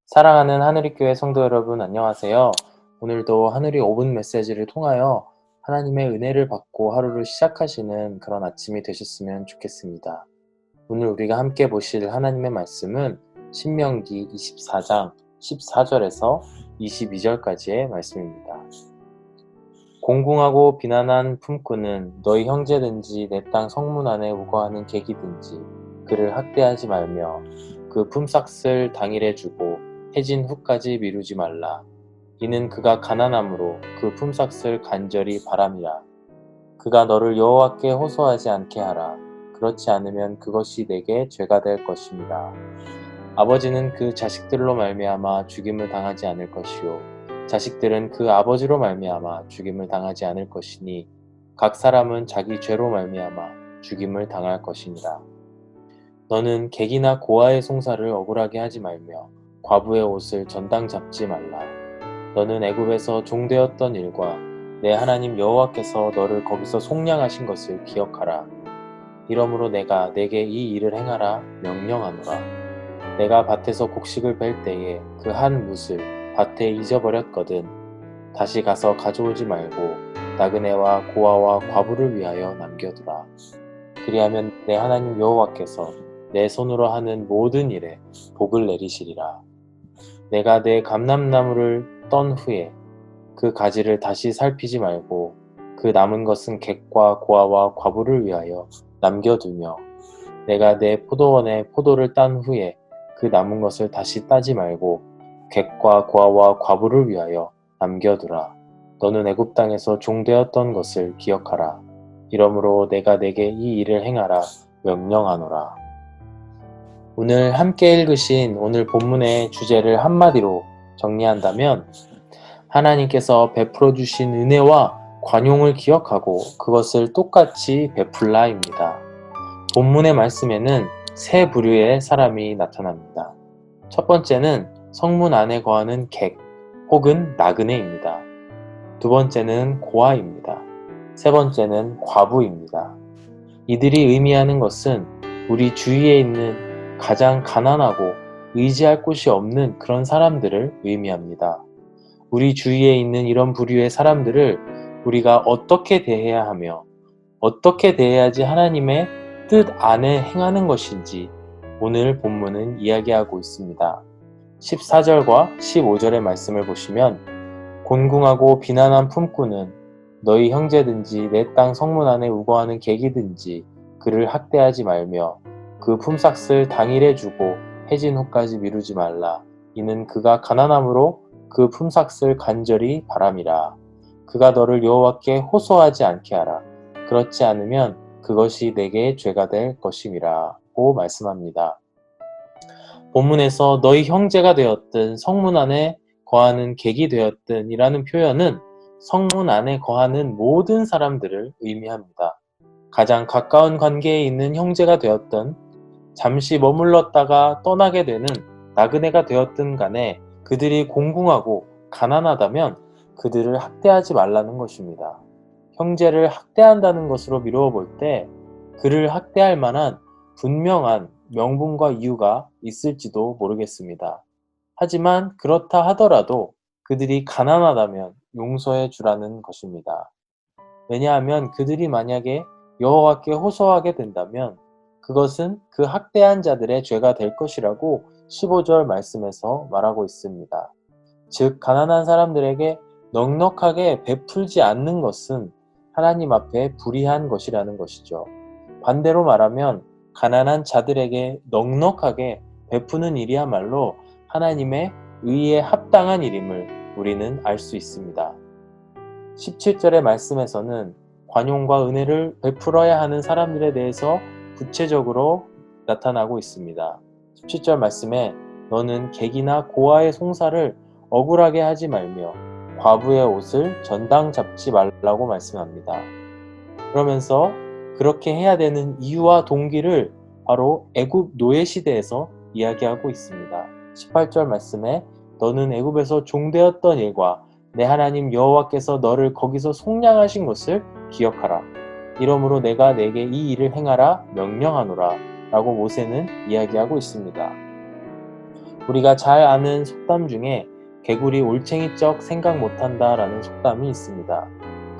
사랑하는 하늘이교회 성도 여러분, 안녕하세요. 오늘도 하늘이 5분 메시지를 통하여 하나님의 은혜를 받고 하루를 시작하시는 그런 아침이 되셨으면 좋겠습니다. 오늘 우리가 함께 보실 하나님의 말씀은 신명기 24장 14절에서 22절까지의 말씀입니다. 공궁하고 비난한 품꾼은 너희 형제든지 내 땅 성문 안에 우거하는 객이든지 그를 학대하지 말며 그 품삯을 당일에 주고 해진 후까지 미루지 말라. 이는 그가 가난함으로 그 품삯을 간절히 바람이라. 그가 너를 여호와께 호소하지 않게 하라. 그렇지 않으면 그것이 내게 죄가 될 것입니다. 아버지는 그 자식들로 말미암아 죽임을 당하지 않을 것이요 자식들은 그 아버지로 말미암아 죽임을 당하지 않을 것이니 각 사람은 자기 죄로 말미암아 죽임을 당할 것이니라. 너는 객이나 고아의 송사를 억울하게 하지 말며 과부의 옷을 전당 잡지 말라. 너는 애굽에서 종되었던 일과 내 하나님 여호와께서 너를 거기서 속량하신 것을 기억하라. 이러므로 내가 내게 이 일을 행하라 명령하노라. 내가 밭에서 곡식을 뺄 때에 그 한 뭇을 밭에 잊어버렸거든. 다시 가서 가져오지 말고 나그네와 고아와 과부를 위하여 남겨두라. 그리하면 내 하나님 여호와께서 내 손으로 하는 모든 일에 복을 내리시리라. 내가 내 감람나무를 떤 후에 그 가지를 다시 살피지 말고 그 남은 것은 객과 고아와 과부를 위하여 남겨두며 내가 내 포도원에 포도를 딴 후에 그 남은 것을 다시 따지 말고 객과 고아와 과부를 위하여 남겨두라. 너는 애굽 땅에서 종되었던 것을 기억하라. 이러므로 내가 내게 이 일을 행하라 명령하노라. 오늘 함께 읽으신 오늘 본문의 주제를 한마디로 정리한다면 하나님께서 베풀어 주신 은혜와 관용을 기억하고 그것을 똑같이 베풀라입니다. 본문의 말씀에는 세 부류의 사람이 나타납니다. 첫 번째는 성문 안에 거하는 객 혹은 나그네입니다. 두 번째는 고아입니다. 세 번째는 과부입니다. 이들이 의미하는 것은 우리 주위에 있는 가장 가난하고 의지할 곳이 없는 그런 사람들을 의미합니다. 우리 주위에 있는 이런 부류의 사람들을 우리가 어떻게 대해야 하며 어떻게 대해야지 하나님의 뜻 안에 행하는 것인지 오늘 본문은 이야기하고 있습니다. 14절과 15절의 말씀을 보시면 곤궁하고 비난한 품꾼은 너희 형제든지 내 땅 성문 안에 우거하는 객이든지 그를 학대하지 말며 그 품삯을 당일에 주고 해진 후까지 미루지 말라. 이는 그가 가난함으로 그 품삯을 간절히 바람이라. 그가 너를 여호와께 호소하지 않게 하라. 그렇지 않으면 그것이 내게 죄가 될 것임이라고 말씀합니다. 본문에서 너희 형제가 되었든 성문 안에 거하는 객이 되었든 이라는 표현은 성문 안에 거하는 모든 사람들을 의미합니다. 가장 가까운 관계에 있는 형제가 되었든 잠시 머물렀다가 떠나게 되는 나그네가 되었든 간에 그들이 공궁하고 가난하다면 그들을 학대하지 말라는 것입니다. 형제를 학대한다는 것으로 미루어 볼 때 그를 학대할 만한 분명한 명분과 이유가 있을지도 모르겠습니다. 하지만 그렇다 하더라도 그들이 가난하다면 용서해 주라는 것입니다. 왜냐하면 그들이 만약에 여호와께 호소하게 된다면 그것은 그 학대한 자들의 죄가 될 것이라고 15절 말씀에서 말하고 있습니다. 즉 가난한 사람들에게 넉넉하게 베풀지 않는 것은 하나님 앞에 불의한 것이라는 것이죠. 반대로 말하면 가난한 자들에게 넉넉하게 베푸는 일이야말로 하나님의 의에 합당한 일임을 우리는 알 수 있습니다. 17절의 말씀에서는 관용과 은혜를 베풀어야 하는 사람들에 대해서 구체적으로 나타나고 있습니다. 17절 말씀에 너는 객이나 고아의 송사를 억울하게 하지 말며 과부의 옷을 전당 잡지 말라고 말씀합니다. 그러면서 그렇게 해야 되는 이유와 동기를 바로 애굽 노예 시대에서 이야기하고 있습니다. 18절 말씀에 너는 애굽에서 종되었던 일과 내 하나님 여호와께서 너를 거기서 속량하신 것을 기억하라. 이러므로 내가 내게 이 일을 행하라 명령하노라 라고 모세는 이야기하고 있습니다. 우리가 잘 아는 속담 중에 개구리 올챙이적 생각 못한다 라는 속담이 있습니다.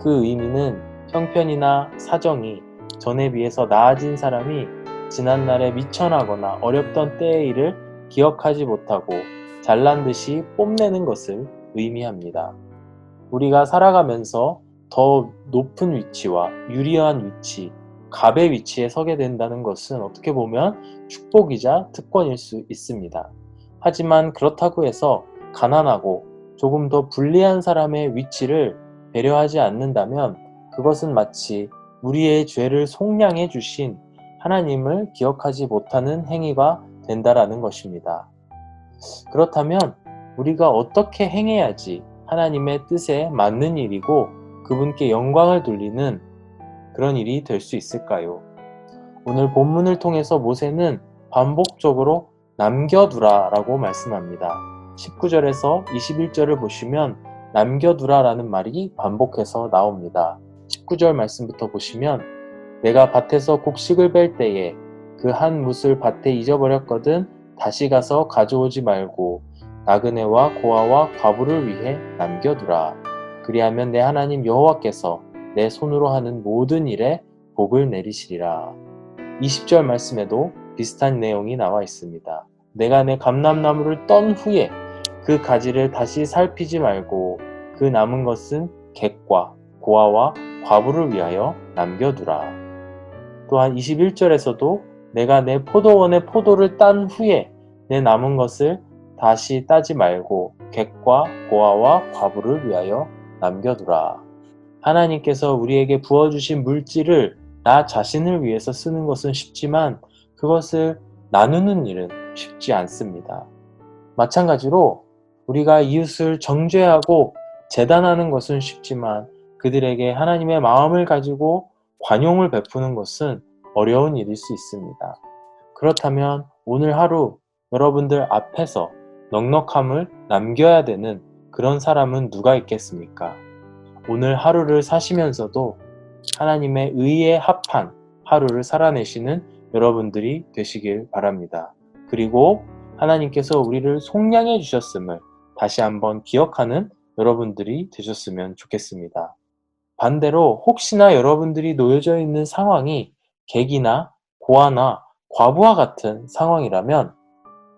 그 의미는 형편이나 사정이 전에 비해서 나아진 사람이 지난날에 미천하거나 어렵던 때의 일을 기억하지 못하고 잘난 듯이 뽐내는 것을 의미합니다. 우리가 살아가면서 더 높은 위치와 유리한 위치, 갑의 위치에 서게 된다는 것은 어떻게 보면 축복이자 특권일 수 있습니다. 하지만 그렇다고 해서 가난하고 조금 더 불리한 사람의 위치를 배려하지 않는다면 그것은 마치 우리의 죄를 속량해 주신 하나님을 기억하지 못하는 행위가 된다라는 것입니다. 그렇다면 우리가 어떻게 행해야지 하나님의 뜻에 맞는 일이고 그분께 영광을 돌리는 그런 일이 될 수 있을까요? 오늘 본문을 통해서 모세는 반복적으로 남겨두라 라고 말씀합니다. 19절에서 21절을 보시면 남겨두라 라는 말이 반복해서 나옵니다. 19절 말씀부터 보시면 내가 밭에서 곡식을 뺄 때에 그 한 뭇을 밭에 잊어버렸거든 다시 가서 가져오지 말고 나그네와 고아와 과부를 위해 남겨두라. 그리하면 내 하나님 여호와께서 내 손으로 하는 모든 일에 복을 내리시리라. 20절 말씀에도 비슷한 내용이 나와 있습니다. 내가 내 감람나무를 떤 후에 그 가지를 다시 살피지 말고 그 남은 것은 객과 고아와 과부를 위하여 남겨두라. 또한 21절에서도 내가 내 포도원의 포도를 딴 후에 내 남은 것을 다시 따지 말고 객과 고아와 과부를 위하여 남겨두라. 하나님께서 우리에게 부어주신 물질을 나 자신을 위해서 쓰는 것은 쉽지만 그것을 나누는 일은 쉽지 않습니다. 마찬가지로 우리가 이웃을 정죄하고 재단하는 것은 쉽지만 그들에게 하나님의 마음을 가지고 관용을 베푸는 것은 어려운 일일 수 있습니다. 그렇다면 오늘 하루 여러분들 앞에서 넉넉함을 남겨야 되는 그런 사람은 누가 있겠습니까? 오늘 하루를 사시면서도 하나님의 의에 합한 하루를 살아내시는 여러분들이 되시길 바랍니다. 그리고 하나님께서 우리를 속량해 주셨음을 다시 한번 기억하는 여러분들이 되셨으면 좋겠습니다. 반대로 혹시나 여러분들이 놓여져 있는 상황이 객이나 고아나 과부와 같은 상황이라면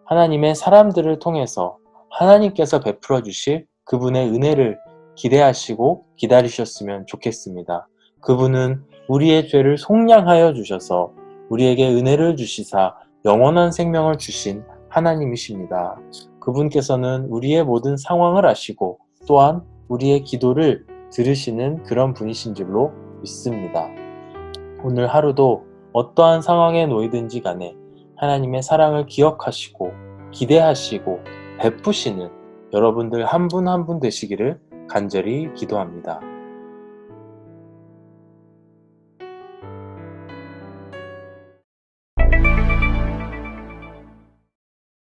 하나님의 사람들을 통해서 하나님께서 베풀어 주실 그분의 은혜를 기대하시고 기다리셨으면 좋겠습니다. 그분은 우리의 죄를 속량하여 주셔서 우리에게 은혜를 주시사 영원한 생명을 주신 하나님이십니다. 그분께서는 우리의 모든 상황을 아시고 또한 우리의 기도를 들으시는 그런 분이신 줄로 믿습니다. 오늘 하루도 어떠한 상황에 놓이든지 간에 하나님의 사랑을 기억하시고 기대하시고 베푸시는 여러분들 한 분 한 분 되시기를 간절히 기도합니다.